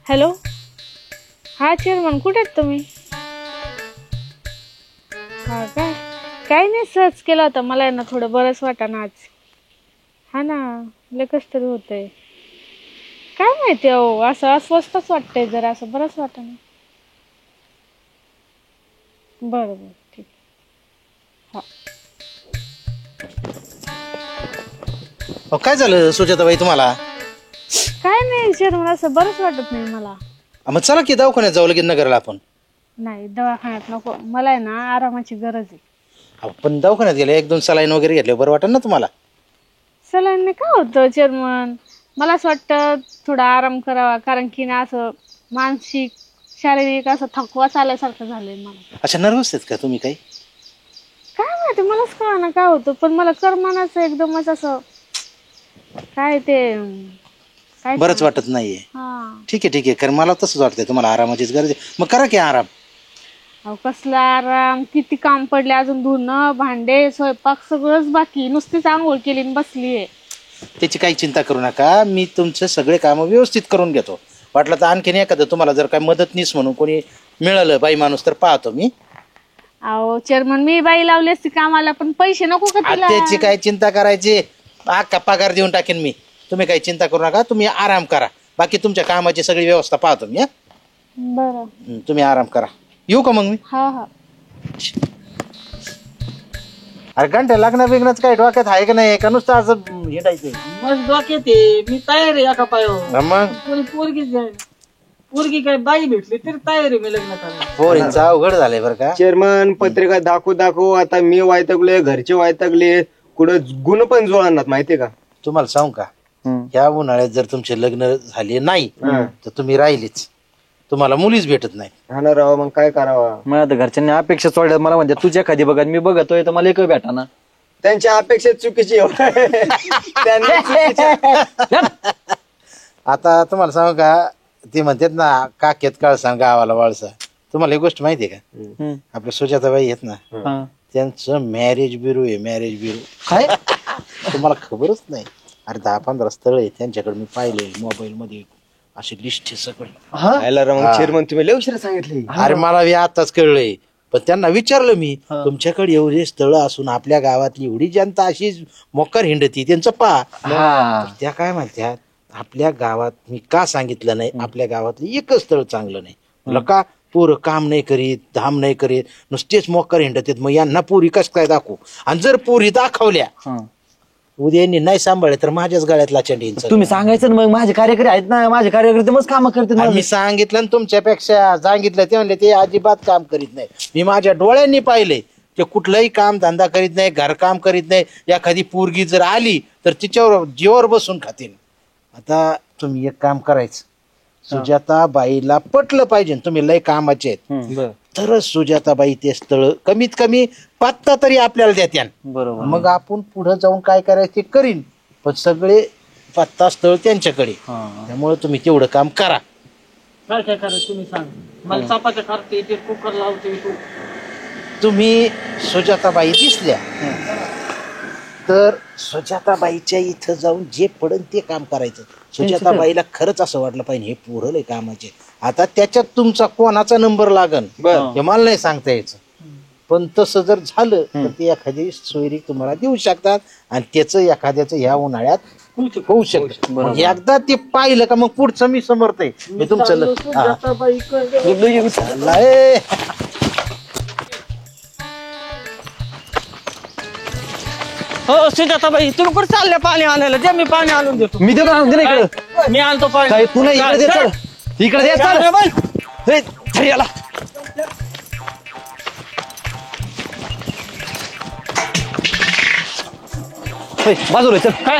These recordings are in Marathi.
हॅलो, हा चेअरमन, कुठे आहेत तुम्ही? हा काही नाही, सहज केला होता. मला आहे ना थोडं बरंच वाटाणं आज. हा ना, लय कस तरी होतंय. काय माहिती अहो, असं अस्वस्थच वाटतंय जरा, असं बरंच वाटाणं. बरं बरं, ठीक. हा. काय झालं सुजाताबाई तुम्हाला? काय नाही चेअरमन, असं बरंच वाटत नाही मला. मग चला की दवाखान्यात जाऊ लगेच नगरला आपण. नाही, दवाखान्यात नको, मला आहे ना आरामाची गरज आहे. आपण दवाखान्यात गेले, 1-2 सलाईन वगैरे घेतले बरं वाटेल ना तुम्हाला. सलाईनने काय होतं चेअरमन? मला असं वाटतं थोडा आराम करावा, कारण की ना असं मानसिक शारीरिक असं थकवा आल्यासारखं झालंय मला. अच्छा, नर्वस आहेत का तुम्ही काही? काय माहिती, मलाच कळना काय होतं, पण मला करमानाचं एकदमच असं काय ते काय बरंच सांग. वाटत नाहीये. हा. ठीक आहे कारण मला तसंच वाटतंय, तुम्हाला आरामाचीच गरज आहे. मग करा की आराम. अहो कसला आराम, किती काम पडले अजून, धुणं भांडे स्वयंपाक सगळंच बाकी, नुसतीच आंघोळ केली आणि बसलीये. त्याची काही चिंता करू नका, मी तुमचे सगळे कामं व्यवस्थित करून घेतो. वाटलं तर आणखीन एखादं तुम्हाला जर काय मदतनीस म्हणून कोणी मिळालं बाई माणूस तर पाहतो मी. अहो चेअरमन, मी बाई लावली असती कामाला, पण पैसे नको का तिला? त्याची काय चिंता करायची, अख्खा पगार देऊन टाकेन मी. तुम्ही काही चिंता करू नका, तुम्ही आराम करा. बाकी तुमच्या कामाची सगळी व्यवस्था पाहतो मी. बरं, तुम्ही आराम करा. येऊ का मग मी? हा हा. अरे घंटे लग्न बिग्नच काय डोक्यात आहे का नाही, का नुसतं असं हिंडायचं? मग डोक्यात आहे, मी तयार आहे एका पायावर. मग कोणी पोरगी काय बाई भेटली तरी तयार आहे मी लग्न करायला. पोरींचं अवघड झालंय बरं का. चेअरमन, पत्रिका दाखवू आता मी वायतगले, घरचे वायतगले, कुठं गुण पण जुळणार माहितीये का? तुम्हाला सांगू का, ह्या उन्हाळ्यात जर तुमचे लग्न झाले नाही तर तुम्ही राहिलेच, तुम्हाला मुलीच भेटत नाही. हा ना राव, मग काय करावा? मला आता घरच्यांनी अपेक्षा सोडल्या, मला म्हणजे तुझ्या खाली बघत मी बघतोय तर मला एक भेटा ना. त्यांच्या अपेक्षा चुकीची त्यांनी चुकीच्या. आता तुम्हाला सांगू का, ते म्हणतात ना, काखेत कळसा गावाला वळसा. तुम्हाला एक गोष्ट माहितीये का, आपल्या सुजाताबाई आहेत ना, त्यांचं मॅरेज ब्युरो आहे, मॅरेज ब्युरो. काय? तुम्हाला खबरच नाही? अरे 10-15 स्थळ आहे त्यांच्याकडे, मी पाहिले मोबाईल मध्ये, अशी लिस्ट आहे सगळी. चेअरमन, तुम्ही लय उशिरा सांगितले. अरे मला आताच कळलंय, पण त्यांना विचारलं मी, तुमच्याकडे एवढे स्थळ असून आपल्या गावातली एवढी जनता अशी मोकर हिंडती, त्यांचं पहा. त्या काय म्हणतात, आपल्या गावात मी का सांगितलं नाही, आपल्या गावातलं एकच स्थळ चांगलं नाही. म्हणलं का? पोरं काम नाही करीत, धाम नाही करीत, नुसतेच मोकर हिंडत. मग यांना पोरी कस काय दाखवू? आणि जर पोरी दाखवल्या, उद्या यांनी नाही सांभाळले तर माझ्याच गळ्यात लाचंडी. तुम्ही सांगायचं ना, मग माझे कार्यकर्ते आहेत ना, माझे कार्यकर्ते मग काम करते. मी सांगितलं ना, तुमच्यापेक्षा सांगितलं ते म्हणले ते अजिबात काम करीत नाही. मी माझ्या डोळ्यांनी पाहिले, ते कुठलंही काम धंदा करीत नाही, घरकाम करीत नाही. एखादी पोरगी जर आली तर तिच्यावर जीवावर बसून खातील. आता तुम्ही एक काम करायचं, सुजाताबाईला पटलं पाहिजे तुम्ही लय कामाचे आहेत, तरच सुजाताबाई ते स्थळ कमीत कमी पत्ता तरी आपल्याला देत्यान. बरोबर. मग आपण पुढे जाऊन काय करायचं ते करीन, पण सगळे पत्ता स्थळ त्यांच्याकडे. त्यामुळे तुम्ही तेवढं काम करा. काय करायचं तुम्ही सांग. मला चपात्या करते येते, कुकर लावते. तुम्ही सुजाताबाई दिसल्या तर सुजाताबाईच्या इथं जाऊन जे पडन ते काम करायचं. सुजाताबाईला खरंच असं वाटलं पाहिजे हे पोरं लय कामाचे. आता त्याच्यात तुमचा कोणाचा नंबर लागन हे मला नाही सांगता यायचं, पण तसं जर झालं तर ते एखादी सोयरी तुम्हाला देऊ शकतात, आणि त्याचं एखाद्याचं ह्या उन्हाळ्यात होऊ शकतं. एकदा ते पाहिलं का मग पुढचं मी समर्थ आहे. मी तुमचं हो सुजाताबाई, तुम्ही कुठे चालले पाणी आणायला? जे मी पाणी आणून देतो. मी देतो ना इकडे. मी आणतो पाणी. काय तू नाही इकडे दे, इकडे दे. याला बाजूला चल. काय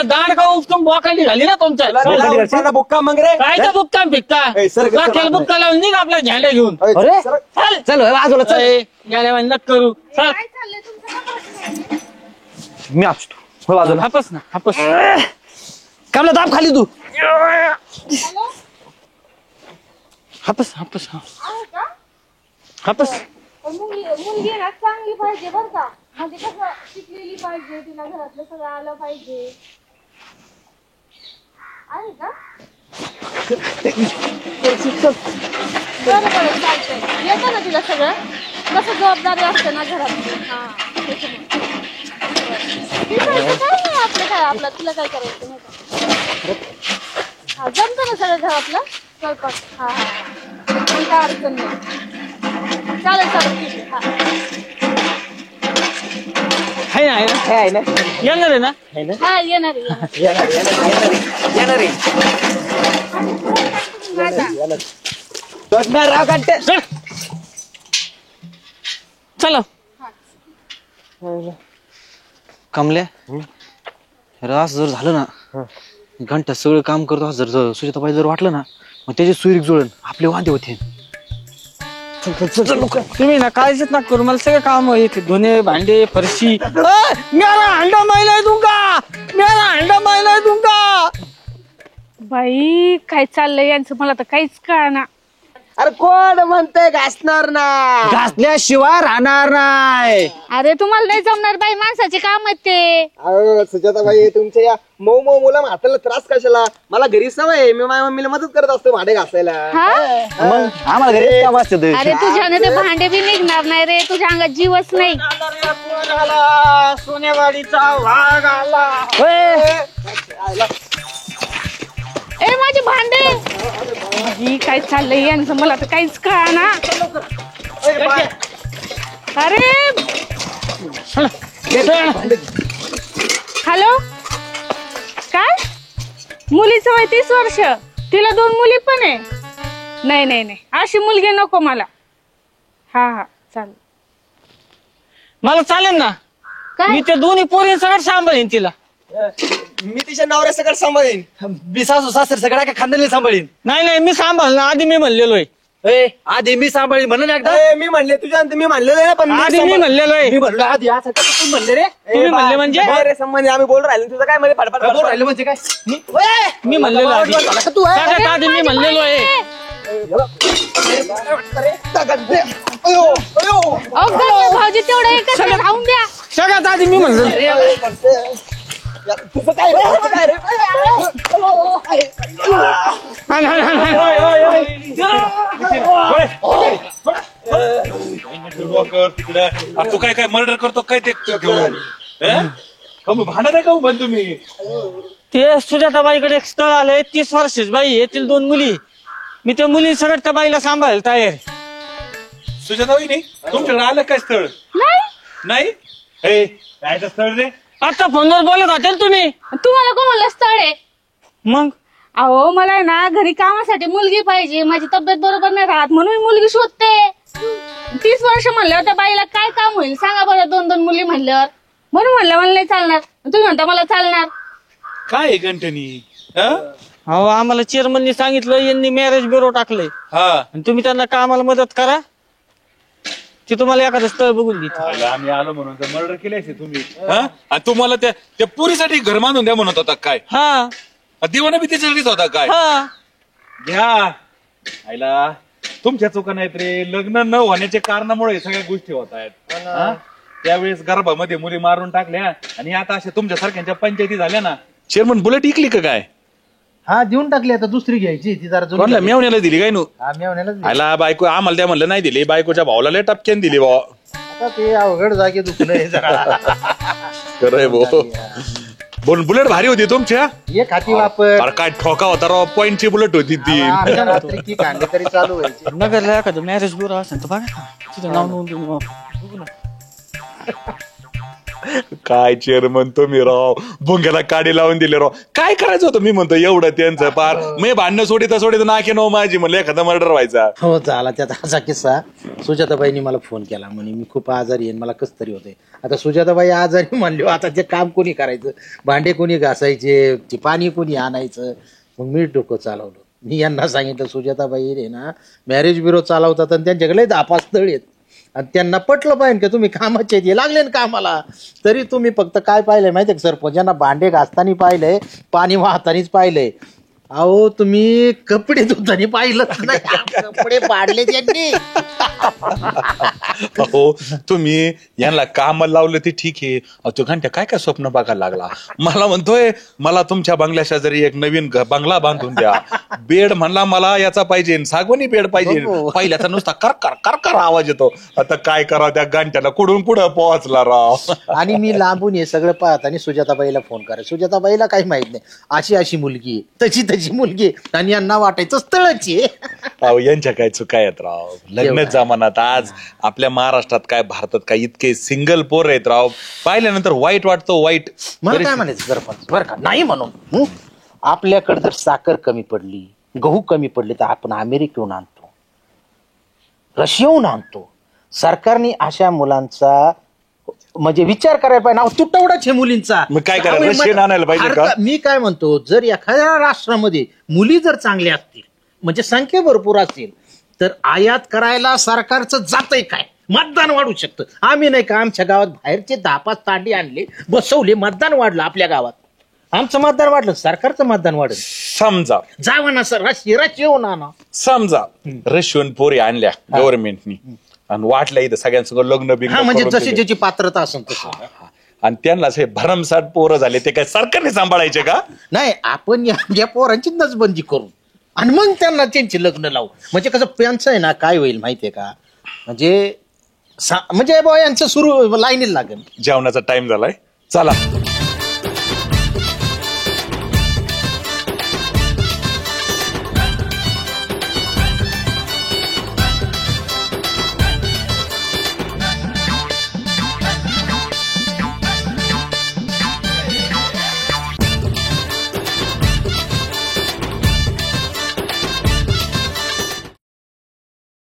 दाड का उपटून बोकांडी झाली ना तुमच्या. बुक्का मग रे, काय बुक्का फिक्का बुक्का लावून निघ आपल्या झेंडा घेऊन. चल बाजूला चल. नक करू. मी असतो बाजूला. हापस ना, हापस. कामला दाब खाली तू. हापस हापस हापस. मुलगी ना चांगली पाहिजे बरं का, म्हणजे कसं शिकलेली पाहिजे, तिला घरातलं सगळं आलं पाहिजे. आहे का? बरं बरं चालतंय. येतं ना तिला सगळं. कसं जबाबदारी असते ना घरात. हा त्याच्यामुळे. काय नाही आपलं काय आपलं तुला काय करायचं नाही का? हा जमतं ना सगळं घरातलं स्वयंपाक. हा हा हा काय अडचण नाही. चालेल चालेल ठीक आहे. आहे ना येणार आहे ना. हा येणार चला कमल्या रास जर झालं ना घंटा सगळं काम करतो जर सुजाताबाई जर वाटलं ना मग त्याची सुईक जुळण आपले वांदे होते. तुम्ही ना काळजीच नका करू. मला सगळं काम येते. धुणे भांडे फरशी. मेरा अंडा मैला है दूंगा. मेरा अंडा मैला है दूंगा. बाई काय चाललंय यांचं मला तर काहीच कळना. अरे कोण म्हणतंय घासणार ना. घासल्याशिवाय राहणार नाही. अरे तुम्हाला नाही जमणार बाई माणसाचे काम आहेत ते. अहो सुजाताबाई तुमच्या या मऊ मऊ मुला हाताला त्रास कशाला. मला घरी सवय आहे. मी माझ्या मम्मीला मदत करत असतो भांडे घासायला. हा मग आम्हाला घरी काम असते. अरे तुझ्याने ते भांडे बी निघणार नाही रे. तुझ्या अंगात जीवच नाही. सोनेवाडीचा वाघ आला. ए माझे भांडे. ही काय चाललंय यांचं मला तर काहीच कळना. अरे हॅलो काय मुलीचं वय 30 वर्ष. तिला 2 मुली पण आहे. नाही नाही नाही अशी मुलगी नको मला. हा हा चालेल. मला चालेल ना. काय मी ते दोन्ही पोरी सगळं सांभाळीन तिला. मी तिच्या नवऱ्या सगळं सांभाळेन. मी सासू सासर सगळ्या काय खांद्याने सांभाळीन. नाही मी सांभाळ ना. आधी मी म्हणलेलो आहे. आधी मी सांभाळीन म्हणून एकदा. मी म्हणले तुझ्या मी म्हणलेलं आहे पण आधी मी म्हणलेलो आहे. मी म्हणलो आधी असं तू म्हणले रे. तुम्ही म्हणले म्हणजे रे संबंधी आम्ही बोल राहिले. तुझं काय मध्ये फडफड बोल राहिलं म्हणजे काय मी म्हणलेलो आधी. सगळ्यात आधी मी म्हणलेलो आहे. भाऊजी तेवढं एकच राहून द्या. सगळ्यात आधी मी म्हणलेलो. तुझं काय रे. हाण, हाण, हाण, हाण. तू काय काय मर्डर करतो काय ते घेऊन भांडा नाही का बंद तुम्ही. ते सुजाताबाईकडे एक स्थळ आलंय. 30 वर्षाची बाई. येथील 2 मुली. मी त्या मुली सगळ्यात त्या बाईला सांभाळायला तयार. सुजाताबाई नाही तुमच्याकडे आलं काय स्थळ. नाही काय स्थळ रे. आता फोनवर बोलत होते तुम्ही. तुम्हाला कोण म्हणलं स्थळ आहे. मग अहो मला आहे ना घरी कामासाठी मुलगी पाहिजे. माझी तब्येत बरोबर नाही राहत म्हणून मी मुलगी शोधते. 30 वर्ष म्हणल्यावर त्या बाईला काय काम होईल सांगा बरं. 2 मुली म्हणल्यावर म्हणून म्हणलं मला नाही चालणार. तुम्ही म्हणता मला चालणार. काय गंठनी. अहो आम्हाला चेअरमननी सांगितलं यांनी मॅरेज ब्युरो टाकलंय. आणि तुम्ही त्यांना कामाला मदत करा. ते तुम्हाला एखादं स्थळ बघून देत. आम्ही आलो म्हणून तर मर्डर केले असे तुम्ही. आणि तुम्हाला त्या पुरीसाठी घर बांधून द्या म्हणत होता काय. हा दिवाना बी त्याच्यासाठीच होता काय. हा घ्या आईला तुमच्या चुका नाहीत रे. लग्न न होण्याच्या कारणामुळे सगळ्या गोष्टी होत आहेत. त्यावेळेस गर्भामध्ये मुली मारून टाकल्या आणि आता अशा तुमच्या सारख्यांच्या पंचायती झाल्या ना. चेअरमन बुलेट इकली का काय. हा देऊन टाकली आता दुसरी घ्यायची ती जरा कोणला मेवण्याला दिली काय नु. मेवण्याला बायको आम्हाला त्या म्हणलं नाही दिली. बायकोच्या भावाला लय टपक्यान दिली भाऊ. आता ते अवघड जागे दुखणं जरा. खरंय भाऊ. बोल बुलेट भारी होती तुमच्या. एक हाती वापर. अरे काय ठोका होता राव. पॉइंटची बुलेट होती ती. आमच्या रात्री की कांडे तरी चालू व्हायचे. नगरला एखादं मॅरेज ब्युरो असेल तर बघा तिथं नाव नोंद देऊन बघू ना. काय चेअरमन तुम्ही राव. भुंग्याला काडी लावून दिले राव. काय करायचं होतं मी म्हणतो एवढं त्यांचं पार. मी भांडणं सोडित नाके नो माझी म्हणलं एखादा मर्डर व्हायचा. हो झाला त्यात असा किस्सा. सुजाताबाईंनी मला फोन केला म्हणे मी खूप आजारी आहे मला कस तरी होते. आता सुजाताबाई आजारी म्हणले आता ते काम कोणी करायचं. भांडे कोणी घासायचे. ते पाणी कोणी आणायचं. मग मी डोकं चालवलं. मी यांना सांगितलं सुजाताबाई रे ना मॅरेज ब्युरो चालवतात आणि त्यांच्याकडे 10-5 स्थळ आहेत. आणि त्यांना पटलं पाहिजे की तुम्ही कामाचे ते लागले ना कामाला. तरी तुम्ही फक्त काय पाहिलंय माहितीये का सरपंच. ज्यांना भांडे घासताना पाहिलंय पाणी वाहतानीच पाहिलंय. अहो तुम्ही कपडे धुताना पाहिलं नाही, कपडे पाडले त्यांनी. हो तुम्ही यांना कामाला लावलं ते ठीक आहे. तो घंट्या काय काय स्वप्न बघायला लागला. मला म्हणतोय मला तुमच्या बंगल्या शेजारी एक नवीन बंगला बांधून द्या. बेड म्हणला मला याचा पाहिजे, सागवानी बेड पाहिजे. पहिल्याचा नुसता करकर करकर आवाज येतो. आता काय करावं त्या घंट्याला, कुठून कुठं पोहोचला राव. आणि मी लांबून हे सगळं पाहत आणि सुजाताबाईला फोन करा. सुजाताबाईला काही माहित नाही, अशी अशी मुलगी आहे, तशी तशी मुलगी आहे, आणि यांना वाटायचं स्थळची आहे. राव यांच्या काय चुका आहेत राव. लग्न जमानात आज आपल्या महाराष्ट्रात काय भारतात काय इतके सिंगल पोर आहेत राव. पाहिल्यानंतर वाईट वाटतो. वाईट मला काय म्हणायचं सरपंच बरं का, नाही म्हणून आपल्याकडे जर साखर कमी पडली, गहू कमी पडले, तर आपण अमेरिकेहून आणतो, रशियाहून आणतो. सरकारने अशा मुलांचा म्हणजे विचार करायला पाहिजे. नाव तुटवडाच आहे मुलींचा. मग काय करायला, रशियन आणायला पाहिजे का? मी काय म्हणतो, जर एखाद्या राष्ट्रामध्ये मुली जर चांगल्या असतील, म्हणजे संख्या भरपूर असतील, तर आयात करायला सरकारचं जातंय काय, मतदान वाढू शकतं. आम्ही नाही का आमच्या गावात बाहेरचे 10-5 तांडी आणले, बसवले, मतदान वाढलं आपल्या गावात. आमचं मतदान वाढलं, सरकारचं मतदान वाढलं. समजा जावं ना सर, येऊन आणा. समजा रशियन पोरी आणल्या गव्हर्नमेंटनी आणि वाटल्या इथं सगळ्यांसोबत लग्न बिग्न म्हणजे करून जशी दिले. ज्याची पात्रता असेल तसं. आणि त्यांना असे भरमसाठ पोरं झाले, ते काय सरकारने सांभाळायचे का? नाही, आपण या पोरांची नसबंदी करू आणि मग त्यांना त्यांची लग्न लावू. म्हणजे कसं त्यांचं आहे ना, काय होईल माहितीये का, म्हणजे म्हणजे बुवा यांचं सुरू लाईनीला लागेल. जेवणाचा टाइम झालाय, चला.